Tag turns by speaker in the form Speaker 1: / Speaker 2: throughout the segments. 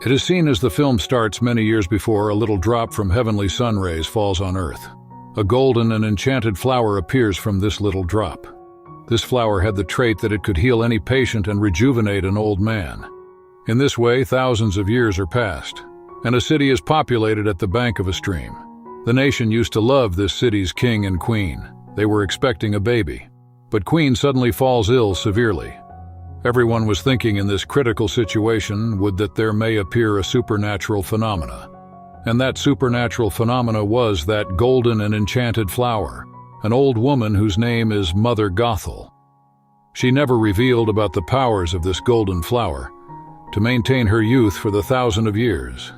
Speaker 1: It is seen as the film starts many years before a little drop from heavenly sun rays falls on Earth. A golden and enchanted flower appears from this little drop. This flower had the trait that it could heal any patient and rejuvenate an old man. In this way, thousands of years are passed, and a city is populated at the bank of a stream. The nation used to love this city's king and queen. They were expecting a baby, but Queen suddenly falls ill severely. Everyone was thinking in this critical situation that there may appear a supernatural phenomena. And that supernatural phenomena was that golden and enchanted flower, an old woman whose name is Mother Gothel. She never revealed about the powers of this golden flower to maintain her youth for the 1,000 of years.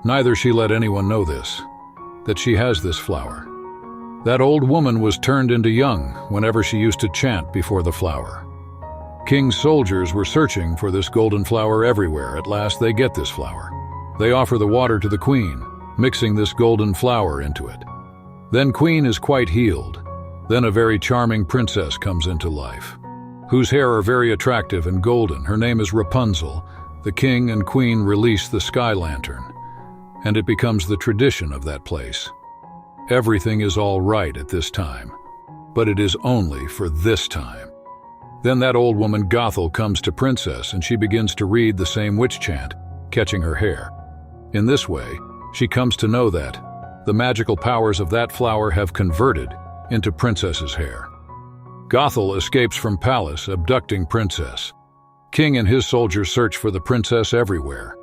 Speaker 1: Neither she let anyone know this, that she has this flower. That old woman was turned into young whenever she used to chant before the flower. King's soldiers were searching for this golden flower everywhere. At last they get this flower. They offer the water to the queen, mixing this golden flower into it. Then Queen is quite healed. Then a very charming princess comes into life, whose hair are very attractive and golden. Her name is Rapunzel. The king and queen release the sky lantern, and it becomes the tradition of that place. Everything is all right at this time, but it is only for this time. Then that old woman Gothel comes to Princess and she begins to read the same witch chant, catching her hair. In this way, she comes to know that the magical powers of that flower have converted into Princess's hair. Gothel escapes from palace, abducting Princess. King and his soldiers search for the princess everywhere,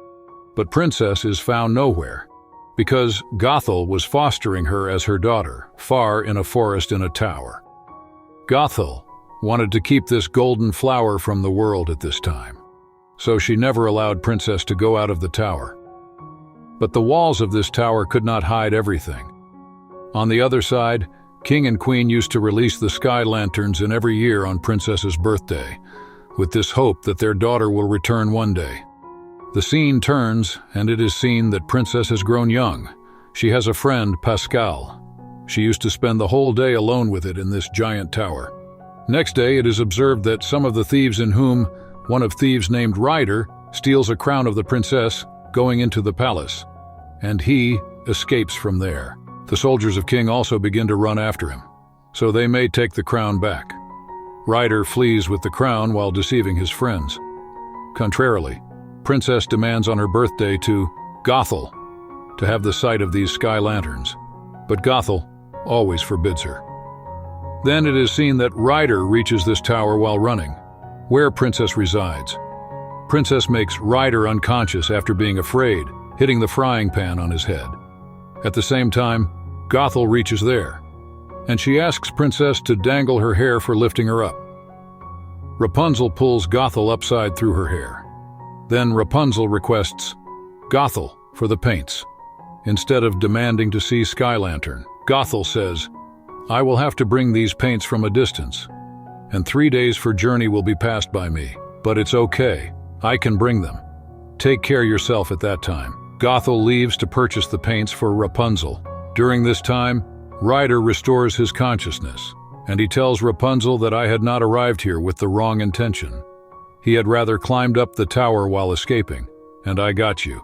Speaker 1: but Princess is found nowhere, because Gothel was fostering her as her daughter, far in a forest in a tower. Gothel wanted to keep this golden flower from the world at this time, so she never allowed Princess to go out of the tower. But the walls of this tower could not hide everything. On the other side, King and Queen used to release the sky lanterns in every year on Princess's birthday, with this hope that their daughter will return one day. The scene turns, and it is seen that Princess has grown young. She has a friend, Pascal. She used to spend the whole day alone with it in this giant tower. Next day, it is observed that some of the thieves, in whom one of thieves named Ryder steals a crown of the princess, going into the palace, and he escapes from there. The soldiers of King also begin to run after him, so they may take the crown back. Ryder flees with the crown while deceiving his friends. Contrarily, Princess demands on her birthday to Gothel to have the sight of these sky lanterns, but Gothel always forbids her. Then it is seen that Ryder reaches this tower while running, where Princess resides. Princess makes Ryder unconscious after being afraid, hitting the frying pan on his head. At the same time, Gothel reaches there, and she asks Princess to dangle her hair for lifting her up. Rapunzel pulls Gothel upside through her hair. Then Rapunzel requests Gothel for the paints. Instead of demanding to see Sky Lantern, Gothel says, "I will have to bring these paints from a distance, and 3 days for journey will be passed by me, but it's okay, I can bring them. Take care yourself at that time." Gothel leaves to purchase the paints for Rapunzel. During this time, Ryder restores his consciousness, and he tells Rapunzel that I had not arrived here with the wrong intention. He had rather climbed up the tower while escaping, and I got you.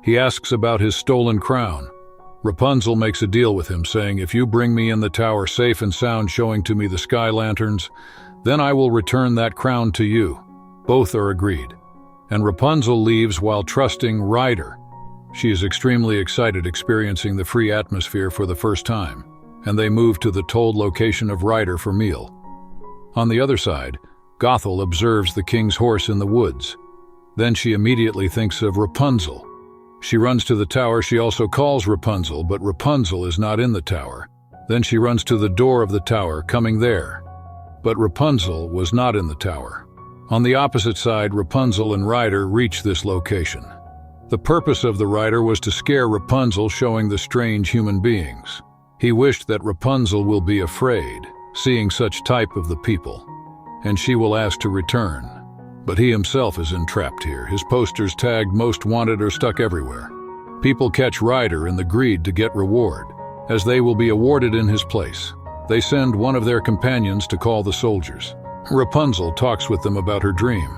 Speaker 1: He asks about his stolen crown. Rapunzel makes a deal with him, saying, "If you bring me in the tower safe and sound, showing to me the sky lanterns, then I will return that crown to you." Both are agreed, and Rapunzel leaves while trusting Ryder. She is extremely excited, experiencing the free atmosphere for the first time, and they move to the told location of Ryder for meal. On the other side, Gothel observes the king's horse in the woods. Then she immediately thinks of Rapunzel. She runs to the tower. She also calls Rapunzel, but Rapunzel is not in the tower. Then she runs to the door of the tower, coming there. But Rapunzel was not in the tower. On the opposite side, Rapunzel and Ryder reach this location. The purpose of the Ryder was to scare Rapunzel, showing the strange human beings. He wished that Rapunzel will be afraid, seeing such type of the people, and she will ask to return. But he himself is entrapped here. His posters tagged "Most Wanted" are stuck everywhere. People catch Ryder in the greed to get reward, as they will be awarded in his place. They send one of their companions to call the soldiers. Rapunzel talks with them about her dream.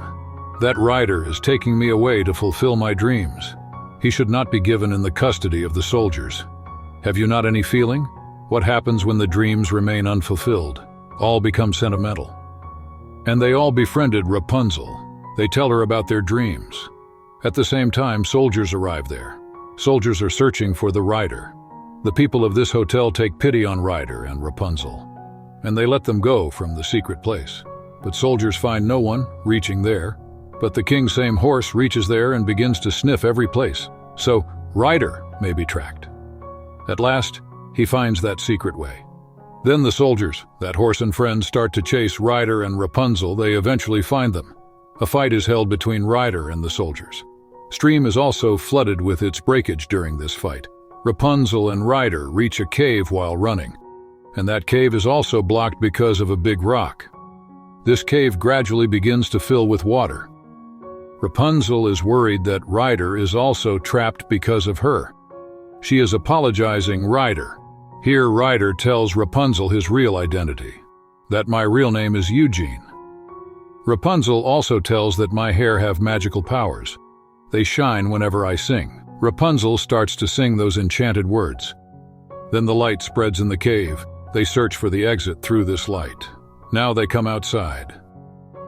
Speaker 1: That Ryder is taking me away to fulfill my dreams. He should not be given in the custody of the soldiers. Have you not any feeling? What happens when the dreams remain unfulfilled? All become sentimental. And they all befriended Rapunzel. They tell her about their dreams. At the same time, soldiers arrive there. Soldiers are searching for the rider. The people of this hotel take pity on Ryder and Rapunzel, and they let them go from the secret place. But soldiers find no one reaching there. But the king's same horse reaches there and begins to sniff every place, so Ryder may be tracked. At last, he finds that secret way. Then the soldiers, that horse and friends, start to chase Ryder and Rapunzel. They eventually find them. A fight is held between Ryder and the soldiers. Stream is also flooded with its breakage during this fight. Rapunzel and Ryder reach a cave while running, and that cave is also blocked because of a big rock. This cave gradually begins to fill with water. Rapunzel is worried that Ryder is also trapped because of her. She is apologizing Ryder. Here Ryder tells Rapunzel his real identity, that my real name is Eugene. Rapunzel also tells that my hair have magical powers. They shine whenever I sing. Rapunzel starts to sing those enchanted words. Then the light spreads in the cave. They search for the exit through this light. Now they come outside.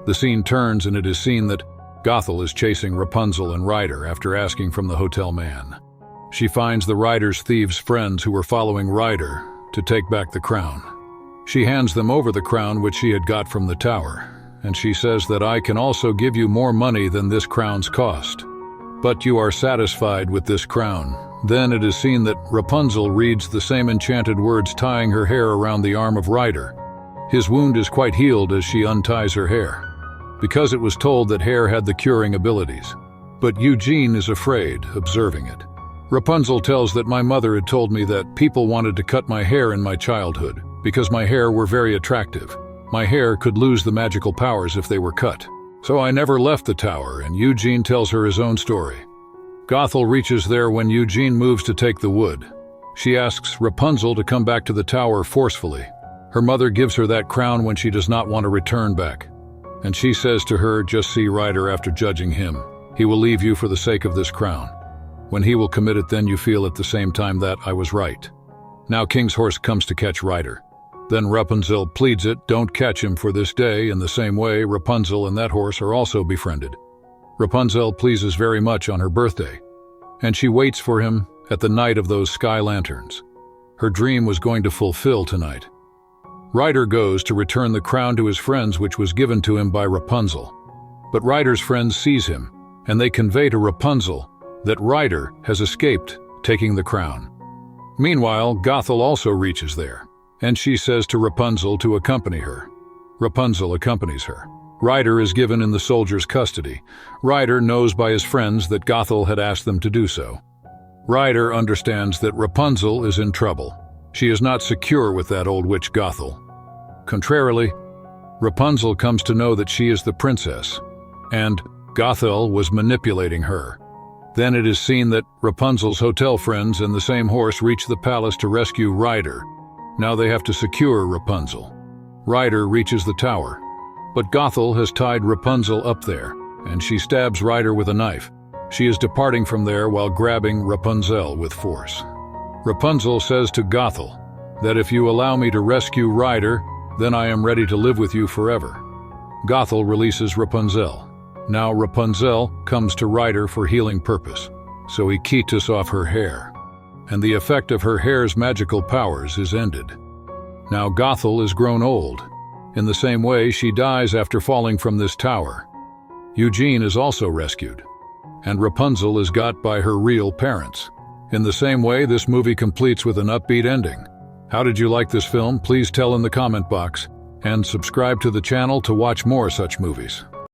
Speaker 1: The scene turns and it is seen that Gothel is chasing Rapunzel and Ryder after asking from the hotel man. She finds the Ryder's thieves' friends who were following Ryder to take back the crown. She hands them over the crown which she had got from the tower, and she says that I can also give you more money than this crown's cost. But you are satisfied with this crown. Then it is seen that Rapunzel reads the same enchanted words, tying her hair around the arm of Ryder. His wound is quite healed as she unties her hair, because it was told that hair had the curing abilities. But Eugene is afraid, observing it. Rapunzel tells that my mother had told me that people wanted to cut my hair in my childhood because my hair were very attractive. My hair could lose the magical powers if they were cut. So I never left the tower, and Eugene tells her his own story. Gothel reaches there when Eugene moves to take the wood. She asks Rapunzel to come back to the tower forcefully. Her mother gives her that crown when she does not want to return back. And she says to her, just see Ryder after judging him. He will leave you for the sake of this crown. When he will commit it, then you feel at the same time that I was right. Now King's horse comes to catch Ryder. Then Rapunzel pleads it, don't catch him for this day. In the same way, Rapunzel and that horse are also befriended. Rapunzel pleases very much on her birthday, and she waits for him at the night of those sky lanterns. Her dream was going to fulfill tonight. Ryder goes to return the crown to his friends which was given to him by Rapunzel. But Ryder's friends seize him, and they convey to Rapunzel that Ryder has escaped taking the crown. Meanwhile, Gothel also reaches there, and she says to Rapunzel to accompany her. Rapunzel accompanies her. Ryder is given in the soldier's custody. Ryder knows by his friends that Gothel had asked them to do so. Ryder understands that Rapunzel is in trouble. She is not secure with that old witch Gothel. Contrarily, Rapunzel comes to know that she is the princess, and Gothel was manipulating her. Then it is seen that Rapunzel's hotel friends and the same horse reach the palace to rescue Ryder. Now they have to secure Rapunzel. Ryder reaches the tower, but Gothel has tied Rapunzel up there, and she stabs Ryder with a knife. She is departing from there while grabbing Rapunzel with force. Rapunzel says to Gothel that if you allow me to rescue Ryder, then I am ready to live with you forever. Gothel releases Rapunzel. Now Rapunzel comes to Ryder for healing purpose, so he keetus off her hair, and the effect of her hair's magical powers is ended. Now Gothel is grown old. In the same way, she dies after falling from this tower. Eugene is also rescued, and Rapunzel is got by her real parents. In the same way, this movie completes with an upbeat ending. How did you like this film? Please tell in the comment box, and subscribe to the channel to watch more such movies.